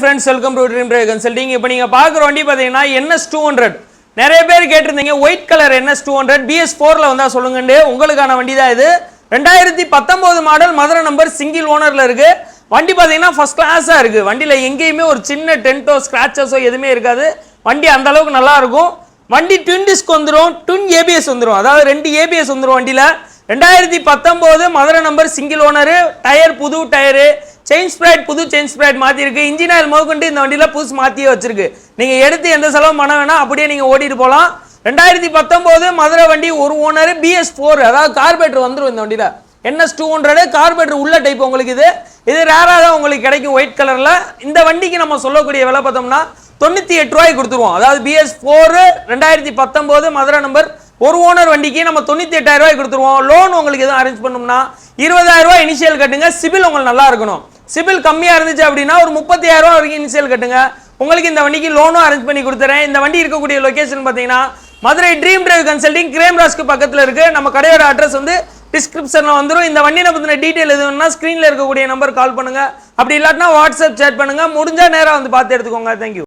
friends, welcome to Dream Drive Consulting. இப்போ நீங்க பார்க்குற வண்டி பாத்தீங்கன்னா NS200. நிறைய பேர் கேட்டிருந்தீங்க ஒயிட் கலர் NS200 BS4 ல வந்தா சொல்லுங்கன்னு. உங்களுக்கான வண்டி தான் இது. 2019 மாடல் மதுரை நம்பர் சிங்கிள் ஓனர்ல இருக்கு. வண்டி பாத்தீங்கன்னா ஃபர்ஸ்ட் கிளாஸா இருக்கு. வண்டியில எங்கேயுமே ஒரு சின்ன டென்ட்டோ ஸ்கிராச்சஸோ எதுவுமே இருக்காது. வண்டி அந்த அளவுக்கு நல்லா இருக்கும். வண்டி ட்வின் டிஸ்க் வந்துரும், ட்வின் ABS வந்துரும். அதாவது ரெண்டு ABS வந்துரும் வண்டியில. 2019 Madurai number single owner, tyre புது டயர், செயின் ஸ்ப்ரைட் புது செயின் ஸ்ப்ரைட் மாத்தி இருக்கு. இன்ஜின் ஆயில் முதற்கொண்டு இந்த வண்டியில புதுசு மாத்தியே வச்சிருக்கு. நீங்க எடுத்து எந்த செலவும் பண்ண வேணா, அப்படியே நீங்க ஓட்டிட்டு போலாம். 2019 மதுரை வண்டி, ஒரு ஓனர், BS4, அதாவது கார்பரேட்டர் வந்துரும் இந்த வண்டியில. NS200 கார்பரேட்டர் உள்ள டைப் உங்களுக்கு இது ரேரா தான் உங்களுக்கு கிடைக்கும் ஒயிட் கலர்ல. இந்த வண்டிக்கு நம்ம சொல்லக்கூடிய விலை பார்த்தோம்னா 98 ரூபாய்க்கு கொடுத்துருவோம். அதாவது BS4 2019 மதுரை நம்பர் ஒரு ஓனர் வண்டிக்கு நம்ம 98,000 ரூபாய்க்கு கொடுத்துருவோம். லோன் உங்களுக்கு எதுவும் அரேஞ்ச் பண்ணோம்னா 20,000 ரூபாய் இனிஷியல் கட்டுங்க. சிபில் உங்களுக்கு நல்லா இருக்கணும். சிபில் கம்மியா இருந்துச்சு அப்படின்னா ஒரு 30,000 ரூபாய் வரைக்கும் இனிஷியல் கட்டுங்க. உங்களுக்கு இந்த வண்டிக்கு லோனும் அரேஞ்ச் பண்ணி கொடுத்துறேன். இந்த வண்டி இருக்கக்கூடிய லொகேஷன் பார்த்தீங்கன்னா மதுரை ட்ரீம் டிரைவ் கன்சல்டிங் கிரேம்ராஸ்க்கு பக்கத்தில் இருக்கு. நம்ம கடையோட அட்ரஸ் வந்து டிஸ்கிரிப்ஷன்ல வந்துடும். இந்த வண்டியை பத்தின டீடைல் எதுவும்னா ஸ்கிரீன்ல இருக்கக்கூடிய நம்பர் கால் பண்ணுங்க. அப்படி இல்லாட்டினா வாட்ஸ்அப் சேட் பண்ணுங்க. முடிஞ்சா நேரா வந்து பார்த்து எடுத்துக்கோங்க. தேங்க்யூ.